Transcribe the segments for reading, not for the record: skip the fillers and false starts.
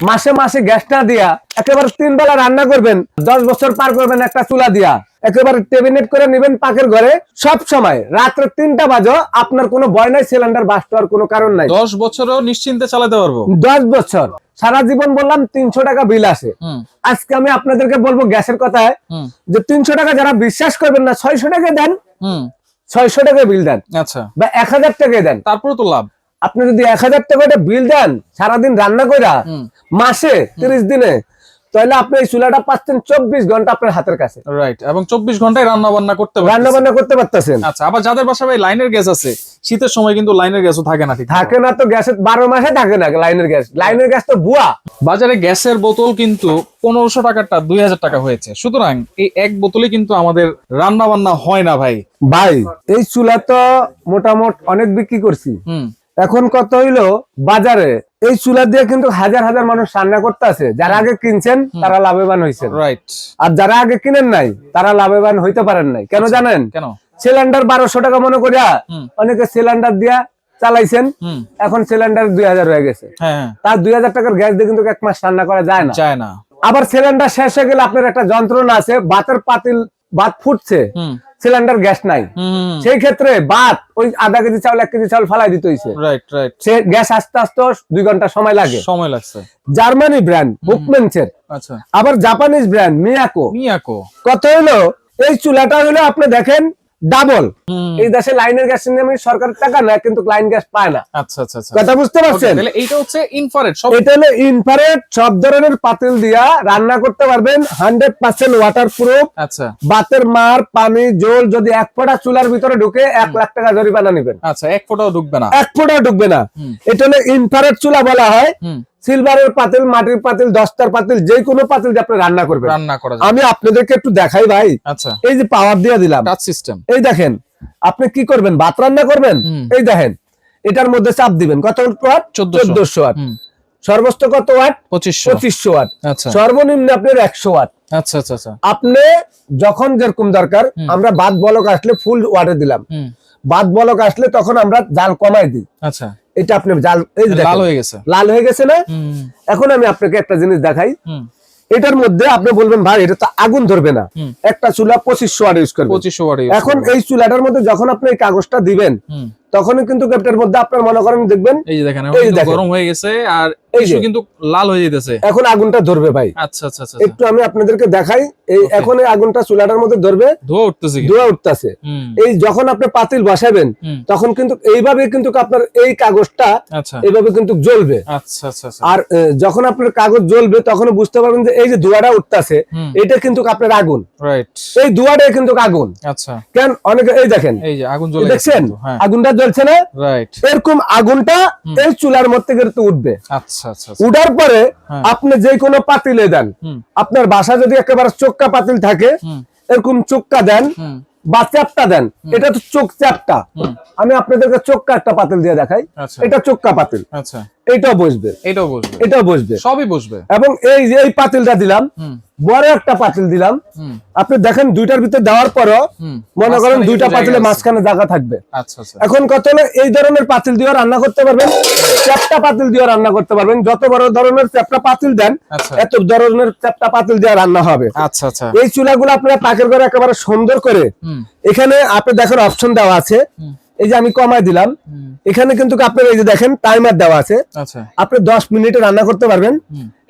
মাসে মাসে গ্যাস না দিয়া একেবারে 3 বেলা রান্না করবেন, 10 বছর পার করবেন একটা চুলা দিয়া, একেবারে টেবিনেট করে নেবেন পাকের ঘরে সব সময় রাত্রে 3টা বাজো, আপনার কোনো ভয় নাই, সিলিন্ডার বাস্ট হওয়ার কোনো কারণ নাই। 10 বছরও নিশ্চিন্তে চালাতে পারবো। 10 বছর সারা জীবন বললাম 300 টাকা বিল আসে। আজকে আমি আপনাদেরকে বলবো গ্যাসের কথায় যে 300 টাকা যারা বিশ্বাস করবেন না, 600 টাকা দেন, 600 টাকা বিল দেন, আচ্ছা, বা 1000 টাকা দেন, তারপরে তো লাভ। আপনি যদি 1000 টাকা বিল দেন সারাদিন রান্না কইরা মাসে 30 দিনে, তাহলে আপনি এই চুলাটা পাচ্ছেন 24 ঘন্টা আপনার হাতের কাছে। রাইট, এবং 24 ঘন্টায় রান্না বান্না করতে পারতেছেন। আচ্ছা, আবার যাদের বাসায় ভাই লাইনের গ্যাস আছে, শীতের সময় কিন্তু লাইনের গ্যাসও থাকে না। ঠিক থাকে না তো, গ্যাসের 12 মাসে থাকে না লাইনের গ্যাস। লাইনের গ্যাস তো ভুয়া। বাজারে গ্যাসের বোতল কিন্তু 1500 টাকাটা 2000 টাকা হয়েছে। সুতরাং এই এক বোতলে কিন্তু আমাদের রান্না বান্না হয় না ভাই। ভাই এই চুলা তো মোটামুটি অনেক বিক্রি করছি, এখন কত হইলো বাজারে এই চুলা দিয়ে কিন্তু হাজার হাজার মানুষ রান্না করতে আছে। যারা আগে কিনছেন তারা লাভবান হয়েছেন, রাইট, আর যারা আগে কিনেন নাই তারা লাভবান হইতে পারেন নাই। কেন জানেন? কেন? সিলিন্ডার 1200 টাকা মনে করিয়া অনেকে সিলিন্ডার দিয়া চালাইছেন, এখন সিলিন্ডার 2000 হয়ে গেছে। তার 2000 টাকার গ্যাস দিয়ে কিন্তু 1 মাস রান্না করা যায় না। আবার সিলিন্ডার শেষ হয়ে গেলে আপনার একটা যন্ত্রণা আছে, ভাতের পাতিল ভাত ফুটছে, সিলিন্ডার গ্যাস নাই, সেই ক্ষেত্রে ভাত ওই আধা কেজি চাউল 1 কেজি চাউল ফালাই দিতে হইছে। সে গ্যাস আস্তে আস্তে 2 ঘন্টা সময় লাগছে। জার্মানি ব্র্যান্ড হুকমেন্সের, আচ্ছা, আবার জাপানিজ ব্র্যান্ড মিয়াকো। কত হলো এই চুলাটা হলো আপনি দেখেন ডাবল। এই দেশে লাইনের গ্যাস নিয়ে সরকারের টাকা না, কিন্তু লাইন গ্যাস পায় না। আচ্ছা, কথা বুঝতে পারছেন? এইটা হচ্ছে ইনফ্রারেড। এটা হলো ইনফ্রারেড, সব ধরনের পাতিল দিয়া রান্না করতে পারবেন, 100% ওয়াটারপ্রুফ। আচ্ছা, বাতের মার পানি জল যদি 1 ফোঁটা চুলার ভিতরে ঢুকে 1 লাখ টাকা জরিমানা নেবেন। আচ্ছা, 1 ফোঁটাও ঢুকবে না। 1 ফোঁটাও ঢুকবে না। এটা হলো ইনফ্রারেড চুলা বলা হয়। সিলভারের পাতিল, মাটির পাতিল, দস্তার পাতিল, যে কোনো পাতিল দিয়ে আপনি রান্না করবেন। আমি আপনাদেরকে একটু দেখাই ভাই। আচ্ছা, এই যে পাওয়ার দিয়ে দিলাম, টাচ সিস্টেম। এই দেখেন আপনি কি করবেন, ভাত রান্না করবেন, এই দেখেন এটার মধ্যে চাপ দিবেন। কত ওয়াট? 1400 ওয়াট। সর্বোচ্চ কত ওয়াট? 2500 ওয়াট। আচ্ছা, সর্বনিম্ন আপনার 100 ওয়াট। আচ্ছা, আপনি যখন যেরকম দরকার, আমরা ভাত বলক আসলে ফুল ওয়াটে দিলাম, ভাত বলক আসলে তখন আমরা জাল কমাই দিই। আচ্ছা, এটা আপনি জাল, এই যে লাল হয়ে গেছে না? এখন আমি আপনাকে একটা জিনিস দেখাই। এটার মধ্যে আপনি বলবেন ভাই এটা তো আগুন ধরবে না, একটা চুলা 2500 ওয়াট ইউজ করবেন। এখন এই চুলাটার মধ্যে যখন আপনি এই কাগজটা দিবেন, তখনই কিন্তু এটার মধ্যে আপনার মনে করেন দেখবেন এই যে দেখেন গরম হয়ে গেছে আর কিছু কিন্তু লাল হয়ে যাইতেছে। এখন আগুনটা ধরবে ভাই। আচ্ছা, একটু আমি আপনাদেরকে দেখাই। এই এখন এই আগুনটা চুলাটার মধ্যে ধরবে, ধোঁয়া উঠতেছে। এই যখন আপনি পাতিল বসাবেন তখন কিন্তু এইভাবে কিন্তু আপনার এই কাগজটা এইভাবে কিন্তু জ্বলবে। আর যখন আপনার কাগজ জ্বলবে তখন বুঝতে পারবেন যে এই যে ধোঁয়াটা উঠতেছে এটা কিন্তু আপনার আগুন। এই ধোঁয়াটাই কিন্তু আগুন। আচ্ছা, কেন অনেকে এই দেখেন এই যে আগুন জ্বলে দেখছেন, আগুনটা জ্বলছে না? এরকম আগুনটা এই চুলার মধ্যে কিন্তু উঠবে। আচ্ছা, উঠার পরে আপনি যে কোনো পাতিলে দেন, আপনার বাসা যদি একেবারে চোক্কা পাতিল থাকে এরকম চোক্কা দেন বা চ্যাপটা দেন, এটা তো চোখ চ্যাপটা। আমি আপনাদেরকে চোক্কা একটা পাতিল দিয়ে দেখাই। এটা চোক্কা পাতিল। আচ্ছা, এটাও বসবে, এটাও বসবে, সবই বসবে। এবং এই যে এই পাতিলটা দিলাম, বড় একটা পাতিল দিলাম, আপনি দেখেন দুইটার ভিতরে দেওয়ার পরও মনে করেন দুইটা পাতিলের মাঝখানে জায়গা থাকবে। এখন কত হলো এই ধরনের পাতিল দিয়ে রান্না করতে পারবেন, চ্যাপটা পাতিল দিয়ে রান্না করতে পারবেন। যত বড় ধরনের চ্যাপটা পাতিল দেন এত ধরনের চ্যাপটা পাতিল দিয়ে রান্না হবে। এই চুলাগুলো আপনারা পাকের ঘরে একেবারে সুন্দর করে, এখানে আপনি দেখেন অপশন দেওয়া আছে। এই যে আমি কমাই দিলাম, এখানে কিন্তু আপনার এই যে দেখেন টাইমার দেওয়া আছে। আপনি 10 মিনিটে রান্না করতে পারবেন।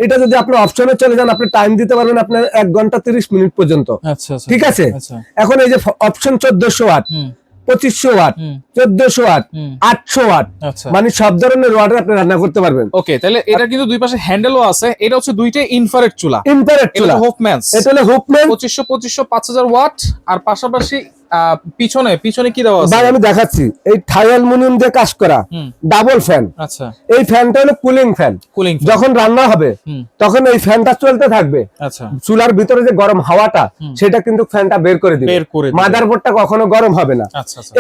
এটা যদি আপনি অপশনে চলে যান আপনি টাইম দিতে পারবেন আপনার 1 ঘন্টা 30 মিনিট পর্যন্ত। ঠিক আছে, এখন এই যে option 1400 watt, 2500 watt, 1400 watt, 800 watt, মানে সব ধরনের ওয়াটে আপনি রান্না করতে পারবেন। ওকে, তাহলে এটা কিন্তু দুই পাশে হ্যান্ডেলও আছে। এটা হচ্ছে দুইটাই ইনফ্রারেড চুলা। এটা হুকম্যানস, এটা হলো হুকম্যান 2500 5000 ওয়াট। আর পাশাপাশি পিছনে কি দেওয়া আছে ভাই আমি দেখাচ্ছি। এই থাই অ্যালুমিনিয়াম দিয়ে কাজ করা ডাবল ফ্যান। আচ্ছা, এই ফ্যানটা হলো কুলিং ফ্যান। যখন রান্না হবে তখন এই ফ্যানটা চলতে থাকবে। আচ্ছা, চুলার ভিতরে যে গরম হাওয়াটা সেটা কিন্তু ফ্যানটা বের করে দিবে, মাদারবোর্ডটা কখনো গরম হবে না।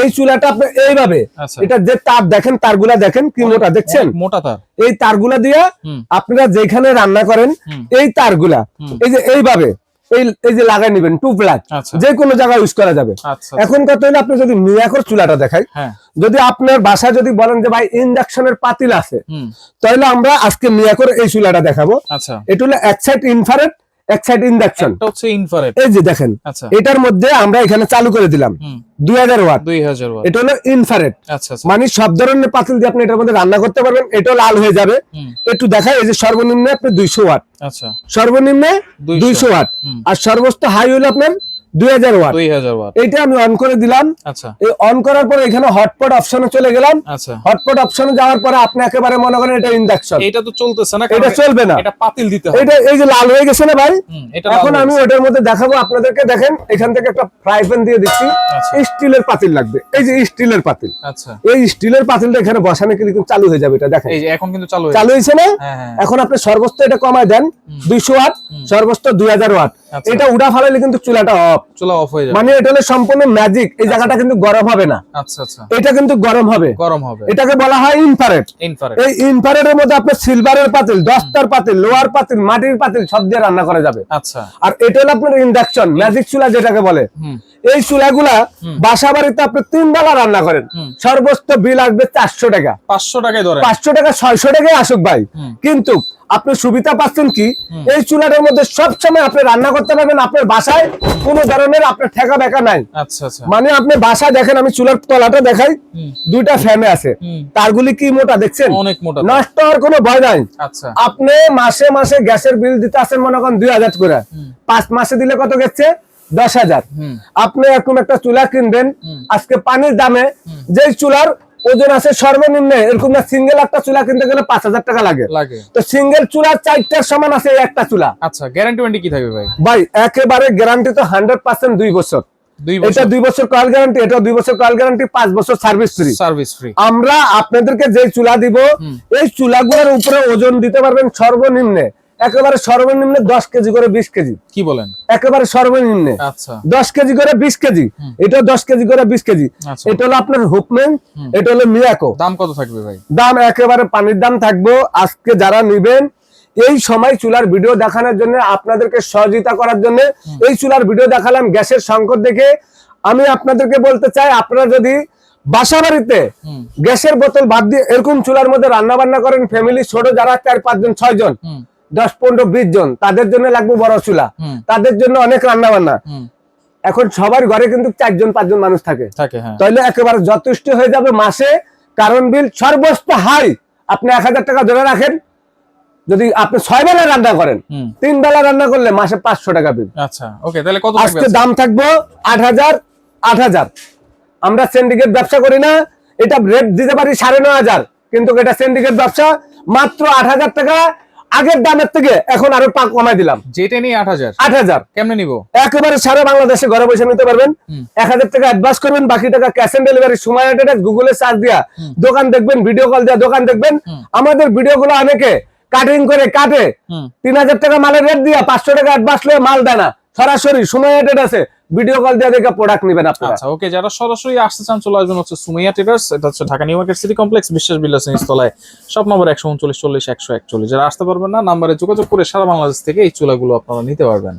এই চুলাটা আপনি এইভাবে, এটা যে তার দেখেন, তারগুলা দেখেন কি মোটা, দেখছেন মোটা তার। এই তারগুলা দিয়ে আপনারা যেখানে রান্না করেন এই তারগুলা এই যে এইভাবে এই যে লাগাই নেবেন 2 প্লাগ, যে কোনো জায়গায় ইউজ করা যাবে। এখন কত হলো, আপনি যদি মিয়াকোর চুলাটা দেখাই, যদি আপনার বাসায় যদি বলেন যে ভাই ইন্ডাকশনের পাতিল আছে, তাহলে আমরা আজকে মিয়াকোর এই চুলাটা দেখাবো। এটা হলো এক সাইড ইনফ্রারেড, এক সাইড ইন্ডাকশন। এই যে দেখেন, এটার মধ্যে আমরা এখানে চালু করে দিলাম 2000 ওয়াট। এটা হলো ইনফ্রারেড, মানে সব ধরনের পাতিল দিয়ে আপনি এটার মধ্যে রান্না করতে পারবেন। এটাও লাল হয়ে যাবে। একটু দেখাই, এই যে সর্বনিম্ন আপনি 200 ওয়াট, সর্বনিম্ন 200 ওয়াট, আর সর্বোচ্চ হাই হলো আপনার 2000 ওয়াট। এটা আমি অন করে দিলাম। এই অন করার পরে এখানে হটপট অপশনে চলে গেলাম। হটপট অপশনে যাওয়ার পরে আপনি একেবারে মনে করেন এটা ইন্ডাকশন, এটা তো চলতেছে না, এটা চলবে না, এটা পাতিল দিতে হবে। এটা এই যে লাল হয়ে গেছে না ভাই, এখন আমি ওটার মধ্যে দেখাবো আপনাদেরকে। দেখেন এখান থেকে একটা ফ্রাই প্যান দিয়ে দিচ্ছি, স্টিলের পাতিল লাগবে। এই যে স্টিলের পাতিল, এই স্টিলের পাতিলটা এখানে বসানো কিন্তু চালু হয়ে যাবে। এটা দেখেন এই যে এখন কিন্তু চালু হয়েছে না। এখন আপনি সর্বোচ্চ এটা কমায় দেন 200 ওয়াট, সর্বোচ্চ 2000 ওয়াট। এটা উড়া ফালাইলে কিন্তু চুলাটা অফ, চুলা অফ হয়ে যাবে। মানে এটা হলো সম্পূর্ণ ম্যাজিক। এই জায়গাটা কিন্তু গরম হবে না। এটা কিন্তু গরম হবে। এটাকে বলা হয় ইনফ্রারেড। এই ইনফ্রারেডের মধ্যে আপনার সিলভারের পাতিল, দস্তার পাতিল, লোহার পাতিল, মাটির পাতিল সব দিয়ে রান্না করা যাবে। আর এটা হলো আপনার ইন্ডাকশন ম্যাজিক চুলা যেটাকে বলে। এই চুলাগুলা বাসা বাড়িতে আপনি 3 বেলা রান্না করেন, সর্বোচ্চ বিল আসবে 400 টাকা, 500 টাকায় ধরে 500 টাকা 600 টাকায় আসুক ভাই। কিন্তু আপনি সুবিধা পাচ্ছেন কি, এই চুলাটার মধ্যে সবসময় আপনি রান্না করতে পারবেন। আপনার বাসায় কোনো ধরনের আপনার ঠেকা বেকা নাই। মানে আপনি বাসায় দেখেন, আমি চুলার তলাটা দেখাই, 2টা ফ্যানে আছে, তারগুলি কি মোটা দেখছেন, অনেক মোটা, নষ্ট হওয়ার কোনো ভয় নাই। আপনি মাসে মাসে গ্যাসের বিল দিতে আছেন মনে করেন 2000 করে, 5 মাসে দিলে কত গেছে, 10,000। আপনি এরকম একটা চুলা কিনবেন আজকে পানির দামে, যে চুলার ওজন আছে সর্বনিম্ন, এরকম না সিঙ্গেল একটা চুলা কিনতে গেলে 5000 টাকা লাগে। তো সিঙ্গেল চুলা 4টার সমান আছে এই একটা চুলা। আচ্ছা, গ্যারান্টি ওয়ারেন্টি কি থাকবে ভাই? ভাই একেবারে গ্যারান্টি তো 100% 2 বছর। এটা 2 বছর কয়েল গ্যারান্টি, এটা 2 বছর কয়েল গ্যারান্টি, 5 বছর সার্ভিস ফ্রি। আমরা আপনাদেরকে যে চুলা দিব, এই চুলাগুলোর উপরে ওজন দিতে পারবেন সর্বনিম্ন, একেবারে সর্বনিম্ন 10 কেজি করে 20 কেজি। কি বলেন? একেবারে সর্বনিম্ন 10 কেজি করে 20 কেজি। এটা 10 কেজি করে 20 কেজি। এটা হলো আপনার হুকম্যান, এটা হলো মিয়াকো। দাম কত থাকবে ভাই? দাম একেবারে পানির দাম থাকবো। আজকে যারা নিবেন, এই সময় চুলার ভিডিও দেখানোর জন্য, আপনাদেরকে সহযোগিতা করার জন্য এই চুলার ভিডিও দেখালাম। গ্যাসের সংকট দেখে আমি আপনাদেরকে বলতে চাই, আপনারা যদি বাসা বাড়িতে গ্যাসের বোতল বাদ দিয়ে এরকম চুলার মধ্যে রান্না বান্না করেন, ফ্যামিলি ছোট যারা 4-5 জন 6 জন 10-15-20 জন, তাদের জন্য লাগবে বড় চুলা, তাদের জন্য অনেক রান্না বান্না। এখন সবার ঘরে কিন্তু 4 জন 5 জন মানুষ থাকে, তাহলে একেবারে যথেষ্ট হয়ে যাবে মাসে। কারণ বিল সর্বোচ্চ হাই আপনি 1000 টাকা ধরে রাখেন। যদি আপনি 6 বেলা রান্না করেন, 3 বেলা রান্না করলে মাসে 500 টাকা বিল। আচ্ছা, ওকে, তাহলে কত থাকবে? আজকে দাম থাকবে 8000। আমরা সিন্ডিকেট ব্যবসা করি না, এটা রেট দিতে পারি 9500, কিন্তু এটা সিন্ডিকেট ব্যবসা। মাত্র 8000 টাকা আগের দামের থেকে এখন আরো কমাই দিলাম। যেটা নিয়ে 8000 কেমনে নিব? একেবারে সারা বাংলাদেশে ঘরে বসে নিতে পারবেন। 1000 টাকা অ্যাডভান্স করবেন, বাকি টাকা ক্যাশ অন ডেলিভারি। সময় গুগলে সার্চ দিয়া দোকান দেখবেন, ভিডিও কল দিয়া দোকান দেখবেন। আমাদের ভিডিও গুলো অনেকে কাটিং করে কাটে 3000 টাকা মালের রেট দিয়া 500 টাকা অ্যাডভান্স লয়ে মাল দেয় না। সরাসরি সময় আছে, ভিডিও কল দিয়ে দেখে প্রোডাক্ট নেবেন আপনারা। আচ্ছা, ওকে, যারা সরাসরি আসতে চান চলে আসবেন হচ্ছে সুমাইয়া ট্রেডার্স। এটা হচ্ছে Dhaka new market city complex, বিশ্বাস বিল্ডার্স নিচতলায়, শপ নম্বর 139 40 141। যারা আসতে পারবেন না, নাম্বারে যোগাযোগ করে সারা বাংলাদেশ থেকে এই চুলাগুলো আপনারা নিতে পারবেন।